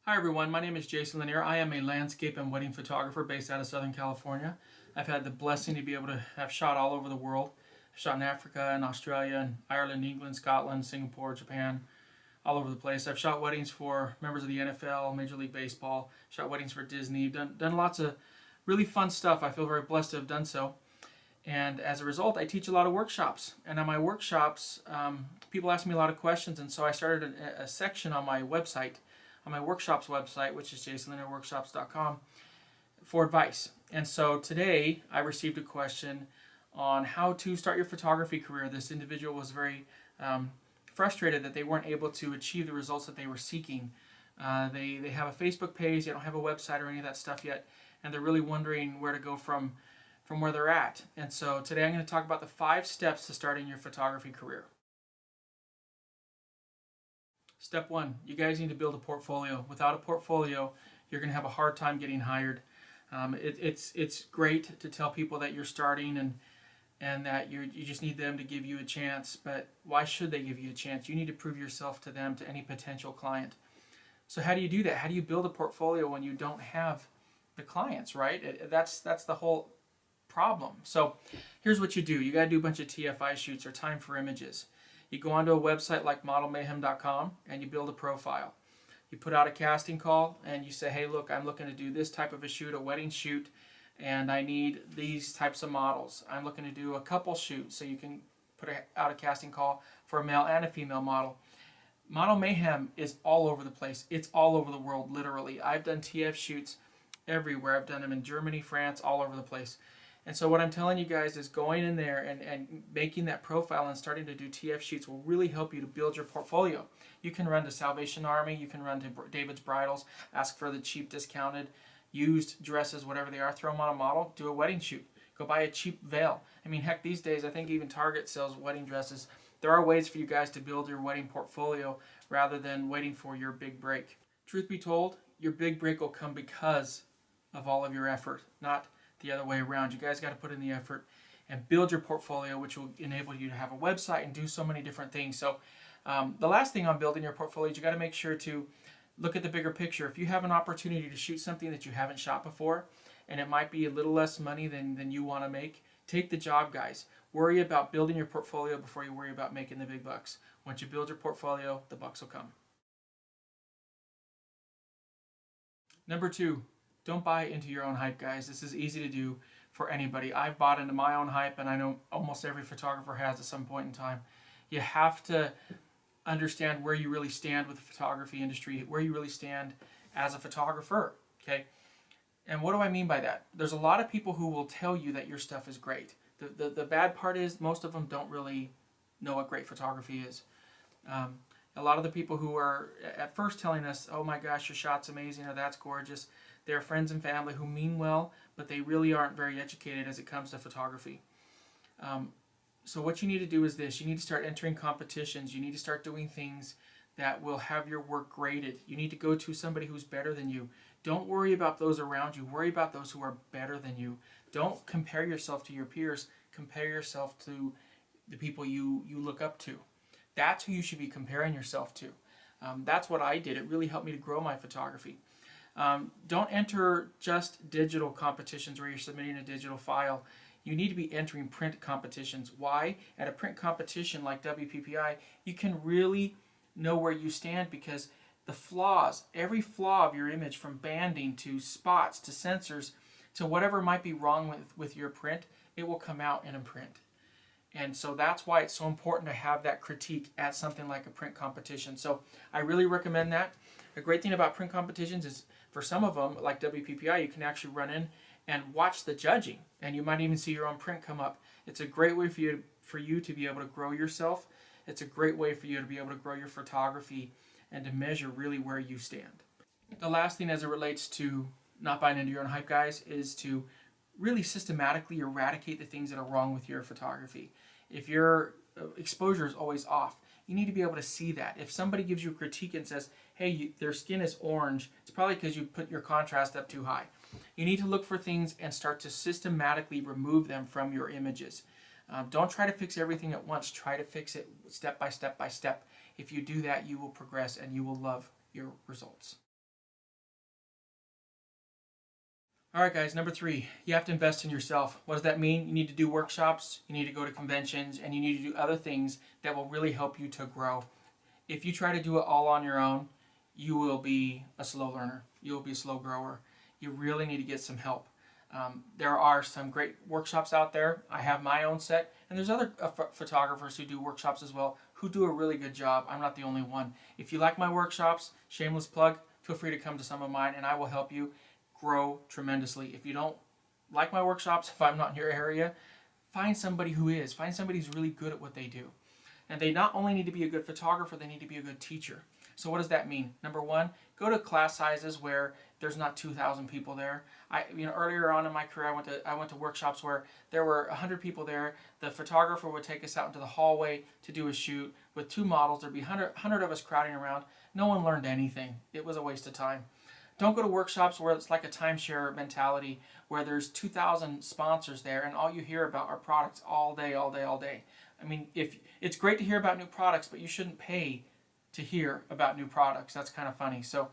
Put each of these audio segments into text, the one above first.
Hi everyone, my name is Jason Lanier. I am a landscape and wedding photographer based out of Southern California. I've had the blessing to be able to have shot all over the world. I've shot in Africa and Australia and Ireland, England, Scotland, Singapore, Japan, all over the place. I've shot weddings for members of the NFL, Major League Baseball, shot weddings for Disney, done lots of really fun stuff. I feel very blessed to have done so. And as a result, I teach a lot of workshops. And on my workshops, people ask me a lot of questions, and so I started a section on my website, on my workshops website, which is jasonlanierworkshops.com, for advice. And so today I received a question on how to start your photography career. This individual was very frustrated that they weren't able to achieve the results that they were seeking. They have a Facebook page, they don't have a website or any of that stuff yet, and they're really wondering where to go from where they're at. And so today I'm going to talk about the 5 steps to starting your photography career. Step 1, you guys need to build a portfolio. Without a portfolio, you're going to have a hard time getting hired. It's great to tell people that you're starting and that you just need them to give you a chance, but why should they give you a chance? You need to prove yourself to them, to any potential client. So how do you do that? How do you build a portfolio when you don't have the clients, right? That's the whole problem. So here's what you do. You got to do a bunch of TFI shoots or time for images. You go onto a website like modelmayhem.com and you build a profile. You put out a casting call and you say, hey, look, I'm looking to do this type of a shoot, a wedding shoot, and I need these types of models. I'm looking to do a couple shoot, so you can put out a casting call for a male and a female model. Model Mayhem is all over the place. It's all over the world, literally. I've done TF shoots everywhere. I've done them in Germany, France, all over the place. And so what I'm telling you guys is going in there and making that profile and starting to do TF shoots will really help you to build your portfolio. You can run to Salvation Army, you can run to David's Bridals, ask for the cheap discounted used dresses, whatever they are, throw them on a model, do a wedding shoot. Go buy a cheap veil. I mean, heck, these days I think even Target sells wedding dresses. There are ways for you guys to build your wedding portfolio rather than waiting for your big break. Truth be told, your big break will come because of all of your effort, not the other way around. You guys got to put in the effort and build your portfolio, which will enable you to have a website and do so many different things. So the last thing on building your portfolio is you got to make sure to look at the bigger picture. If you have an opportunity to shoot something that you haven't shot before and it might be a little less money than you want to make, take the job, guys. Worry about building your portfolio before you worry about making the big bucks. Once you build your portfolio, the bucks will come. Number 2, don't buy into your own hype, guys. This is easy to do for anybody. I've bought into my own hype, and I know almost every photographer has at some point in time. You have to understand where you really stand with the photography industry, where you really stand as a photographer, okay? And what do I mean by that? There's a lot of people who will tell you that your stuff is great. The bad part is most of them don't really know what great photography is. A lot of the people who are at first telling us, oh my gosh, your shot's amazing, or that's gorgeous, they're friends and family who mean well, but they really aren't very educated as it comes to photography. So what you need to do is this. You need to start entering competitions. You need to start doing things that will have your work graded. You need to go to somebody who's better than you. Don't worry about those around you. Worry about those who are better than you. Don't compare yourself to your peers. Compare yourself to the people you look up to. That's who you should be comparing yourself to. That's what I did. It really helped me to grow my photography. Don't enter just digital competitions where you're submitting a digital file. You need to be entering print competitions. Why? At a print competition like WPPI, you can really know where you stand because the flaws, every flaw of your image, from banding to spots to sensors to whatever might be wrong with your print, it will come out in a print. And so that's why it's so important to have that critique at something like a print competition. So I really recommend that. A great thing about print competitions is for some of them, like WPPI, you can actually run in and watch the judging, and you might even see your own print come up. It's a great way for you to be able to grow yourself. It's a great way for you to be able to grow your photography and to measure really where you stand. The last thing as it relates to not buying into your own hype, guys, is to really systematically eradicate the things that are wrong with your photography. If your exposure is always off, you need to be able to see that. If somebody gives you a critique and says, hey, their skin is orange, it's probably because you put your contrast up too high. You need to look for things and start to systematically remove them from your images. Don't try to fix everything at once. Try to fix it step by step by step. If you do that, you will progress and you will love your results. All right, guys, number 3, you have to invest in yourself. What does that mean? You need to do workshops, you need to go to conventions, and you need to do other things that will really help you to grow. If you try to do it all on your own, you will be a slow learner. You will be a slow grower. You really need to get some help. There are some great workshops out there. I have my own set, and there's other photographers who do workshops as well who do a really good job. I'm not the only one. If you like my workshops, shameless plug, feel free to come to some of mine, and I will help you grow tremendously. If you don't like my workshops, if I'm not in your area, find somebody who is. Find somebody who's really good at what they do. And they not only need to be a good photographer, they need to be a good teacher. So what does that mean? Number 1, go to class sizes where there's not 2,000 people there. Earlier on in my career, I went to workshops where there were 100 people there. The photographer would take us out into the hallway to do a shoot with 2 models. There'd be 100 of us crowding around. No one learned anything. It was a waste of time. Don't go to workshops where it's like a timeshare mentality where there's 2,000 sponsors there and all you hear about are products all day, all day, all day. I mean, if it's great to hear about new products, but you shouldn't pay to hear about new products. That's kind of funny. So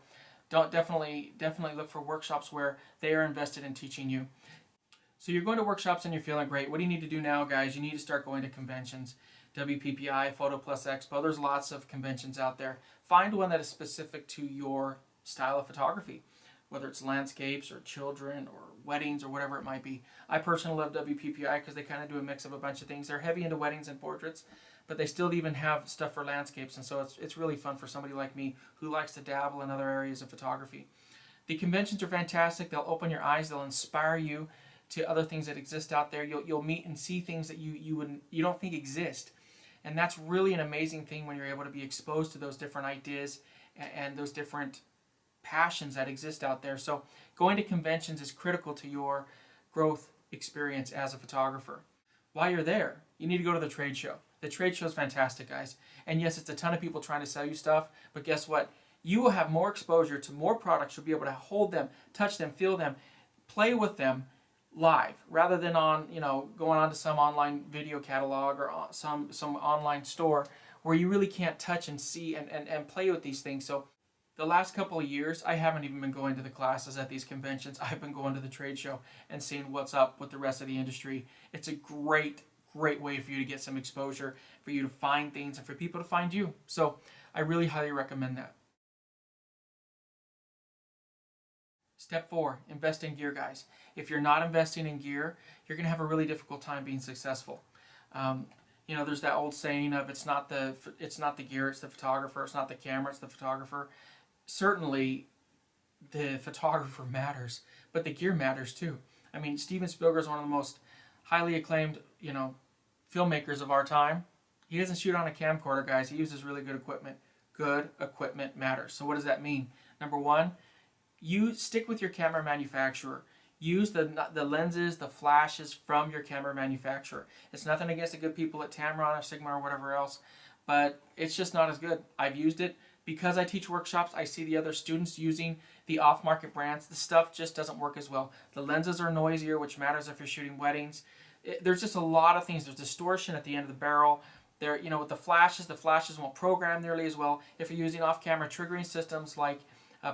definitely look for workshops where they are invested in teaching you. So you're going to workshops and you're feeling great. What do you need to do now, guys? You need to start going to conventions. WPPI, Photo Plus Expo, there's lots of conventions out there. Find one that is specific to your style of photography, whether it's landscapes or children or weddings or whatever it might be. I personally love WPPI because they kind of do a mix of a bunch of things. They're heavy into weddings and portraits, but they still even have stuff for landscapes, and so it's really fun for somebody like me who likes to dabble in other areas of photography. The conventions are fantastic. They'll open your eyes. They'll inspire you to other things that exist out there. You'll meet and see things that you don't think exist, and that's really an amazing thing when you're able to be exposed to those different ideas and those different passions that exist out there. So going to conventions is critical to your growth experience as a photographer. While you're there, you need to go to the trade show. The trade show is fantastic, guys. And yes, it's a ton of people trying to sell you stuff, but guess what? You will have more exposure to more products. You'll be able to hold them, touch them, feel them, play with them live, rather than on, going on to some online video catalog or some online store where you really can't touch and see and play with these things. So the last couple of years, I haven't even been going to the classes at these conventions. I've been going to the trade show and seeing what's up with the rest of the industry. It's a great way for you to get some exposure, for you to find things, and for people to find you. So I really highly recommend that. Step 4, invest in gear, guys. If you're not investing in gear, you're going to have a really difficult time being successful. There's that old saying of it's not the gear, it's the photographer. It's not the camera, it's the photographer. Certainly, the photographer matters, but the gear matters too. I mean, Steven Spielberg is one of the most highly acclaimed, filmmakers of our time. He doesn't shoot on a camcorder, guys. He uses really good equipment. Good equipment matters. So what does that mean? Number 1, you stick with your camera manufacturer. Use the lenses, the flashes from your camera manufacturer. It's nothing against the good people at Tamron or Sigma or whatever else, but it's just not as good. I've used it. Because I teach workshops, I see the other students using the off-market brands. The stuff just doesn't work as well. The lenses are noisier, which matters if you're shooting weddings. There's just a lot of things. There's distortion at the end of the barrel. With the flashes won't program nearly as well. If you're using off-camera triggering systems like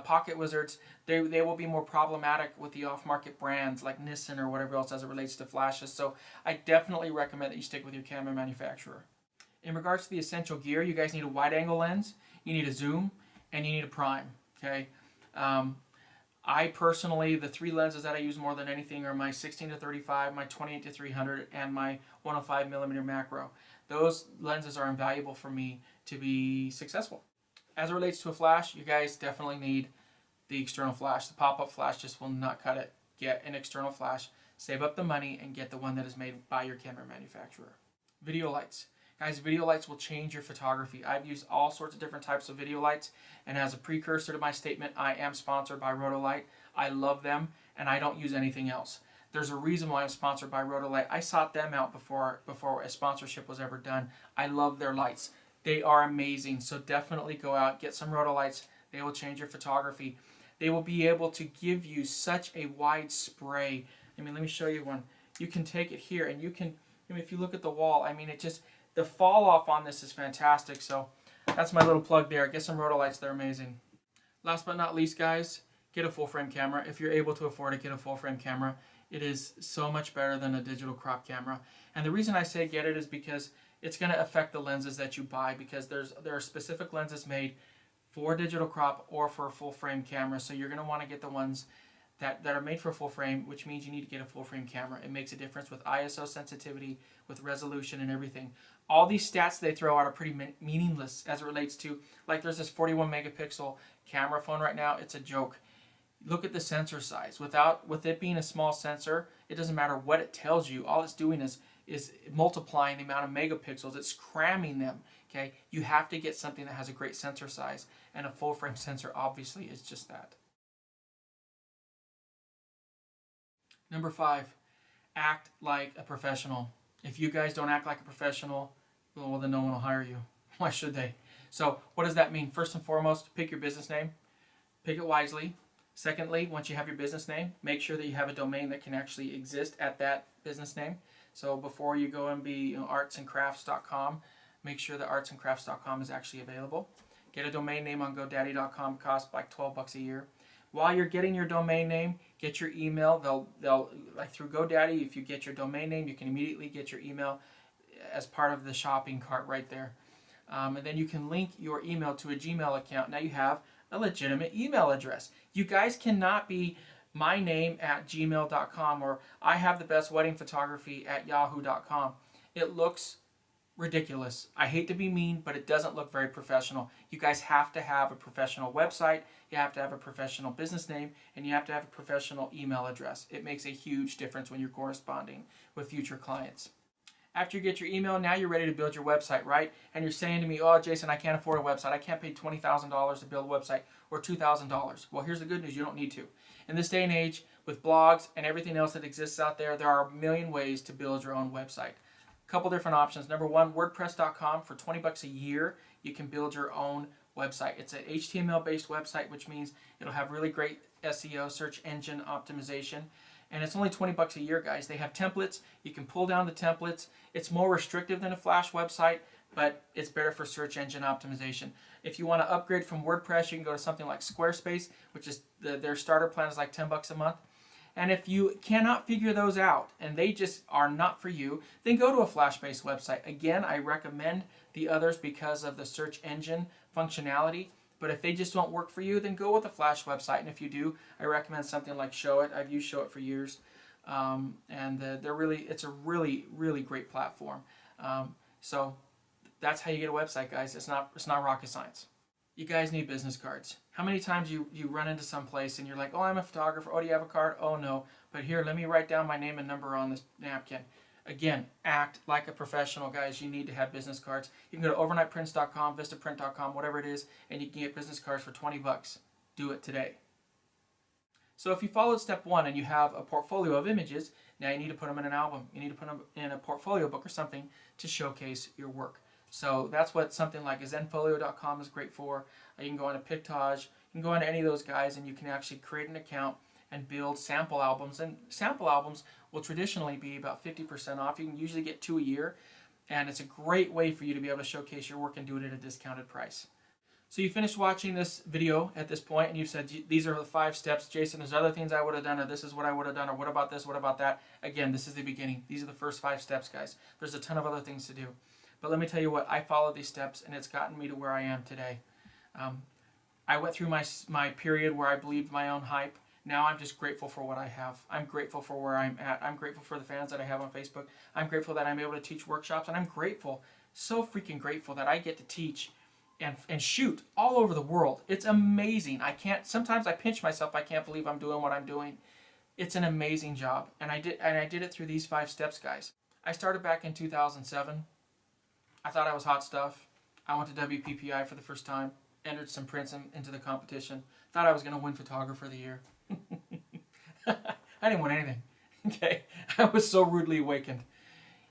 Pocket Wizards, they will be more problematic with the off-market brands like Nissan or whatever else as it relates to flashes. So I definitely recommend that you stick with your camera manufacturer. In regards to the essential gear, you guys need a wide-angle lens, you need a zoom, and you need a prime, okay? I personally, the 3 lenses that I use more than anything are my 16-35, my 28-300, and my 105mm macro. Those lenses are invaluable for me to be successful. As it relates to a flash, you guys definitely need the external flash. The pop-up flash just will not cut it. Get an external flash, save up the money, and get the one that is made by your camera manufacturer. Video lights. Guys, video lights will change your photography. I've used all sorts of different types of video lights, and as a precursor to my statement, I am sponsored by Rotolight. I love them, and I don't use anything else. There's a reason why I'm sponsored by Rotolight. I sought them out before a sponsorship was ever done. I love their lights. They are amazing, so definitely go out, get some Rotolights. They will change your photography. They will be able to give you such a wide spray. Let me show you one. You can take it here, and you can, if you look at the wall, the fall off on this is fantastic. So that's my little plug there. Get some Rotolights, they're amazing. Last but not least, guys, get a full frame camera. If you're able to afford it, get a full frame camera. It is so much better than a digital crop camera. And the reason I say get it is because it's going to affect the lenses that you buy, because there are specific lenses made for digital crop or for a full frame camera. So you're going to want to get the ones that are made for full frame, which means you need to get a full frame camera. It makes a difference with ISO sensitivity, with resolution and everything. All these stats they throw out are pretty meaningless as it relates to, like there's this 41 megapixel camera phone right now. It's a joke. Look at the sensor size. With it being a small sensor, it doesn't matter what it tells you. All it's doing is multiplying the amount of megapixels. It's cramming them. Okay, you have to get something that has a great sensor size, and a full frame sensor obviously is just that. Number 5, act like a professional. If you guys don't act like a professional, well, then no one will hire you. Why should they? So what does that mean? First and foremost, pick your business name. Pick it wisely. Secondly, once you have your business name, make sure that you have a domain that can actually exist at that business name. So before you go and be artsandcrafts.com, make sure that artsandcrafts.com is actually available. Get a domain name on GoDaddy.com. Costs like $12 a year. While you're getting your domain name, get your email. They'll like through GoDaddy, if you get your domain name, you can immediately get your email as part of the shopping cart right there. And then you can link your email to a Gmail account. Now you have a legitimate email address. You guys cannot be my name at gmail.com or I have the best wedding photography at yahoo.com. It looks ridiculous. I hate to be mean, but it doesn't look very professional. You guys have to have a professional website, you have to have a professional business name, and you have to have a professional email address. It makes a huge difference when you're corresponding with future clients. After you get your email, now you're ready to build your website, right? And you're saying to me, oh, Jason, I can't afford a website. I can't pay $20,000 to build a website or $2,000. Well, here's the good news. You don't need to. In this day and age, with blogs and everything else that exists out there, there are a million ways to build your own website. A couple different options. Number one, WordPress.com. For $20 a year, you can build your own website. It's an HTML-based website, which means it'll have really great SEO, search engine optimization. And it's only $20 a year, guys. They have templates. You can pull down the templates. It's more restrictive than a Flash website, but it's better for search engine optimization. If you want to upgrade from WordPress, you can go to something like Squarespace, which is their starter plan is like $10 a month. And if you cannot figure those out and they just are not for you, then go to a Flash-based website. Again, I recommend the others because of the search engine functionality. But if they just don't work for you, then go with a Flash website. And if you do, I recommend something like Showit. I've used Showit for years, it's a really great platform. So that's how you get a website, guys. It's not rocket science. You guys need business cards. How many times you run into some place and you're like, oh, I'm a photographer. Oh, do you have a card? Oh, no. But here, let me write down my name and number on this napkin. Again, act like a professional, guys. You need to have business cards. You can go to overnightprints.com, vistaprint.com, whatever it is, and you can get business cards for $20. Do it today. So if you followed step 1 and you have a portfolio of images, now you need to put them in an album. You need to put them in a portfolio book or something to showcase your work. So that's what something like zenfolio.com is great for. You can go on to Pictage. You can go on to any of those guys and you can actually create an account and build sample albums. And sample albums will traditionally be about 50% off. You can usually get 2 a year. And it's a great way for you to be able to showcase your work and do it at a discounted price. So you finished watching this video at this point and you said, these are the 5 steps. Jason, there's other things I would have done, or this is what I would have done, or what about this, what about that? Again, this is the beginning. These are the first 5 steps, guys. There's a ton of other things to do. But let me tell you what, I followed these steps and it's gotten me to where I am today. I went through my period where I believed my own hype. Now I'm just grateful for what I have. I'm grateful for where I'm at. I'm grateful for the fans that I have on Facebook. I'm grateful that I'm able to teach workshops. And I'm grateful, so freaking grateful, that I get to teach and shoot all over the world. It's amazing. Sometimes I pinch myself. I can't believe I'm doing what I'm doing. It's an amazing job. And I did it through these 5 steps, guys. I started back in 2007. I thought I was hot stuff. I went to WPPI for the first time. Entered some prints into the competition. Thought I was going to win Photographer of the Year. I didn't win anything. Okay, I was so rudely awakened.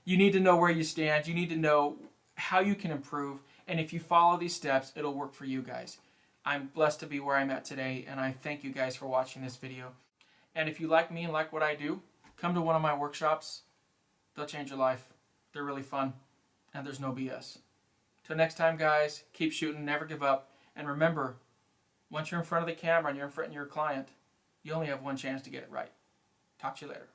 You need to know where you stand. You need to know how you can improve. And if you follow these steps, it'll work for you guys. I'm blessed to be where I'm at today, and I thank you guys for watching this video. And if you like me and like what I do, come to one of my workshops. They'll change your life. They're really fun, and there's no BS. Till next time, guys, keep shooting, never give up. And remember, once you're in front of the camera and you're in front of your client, You only have one chance to get it right. Talk to you later.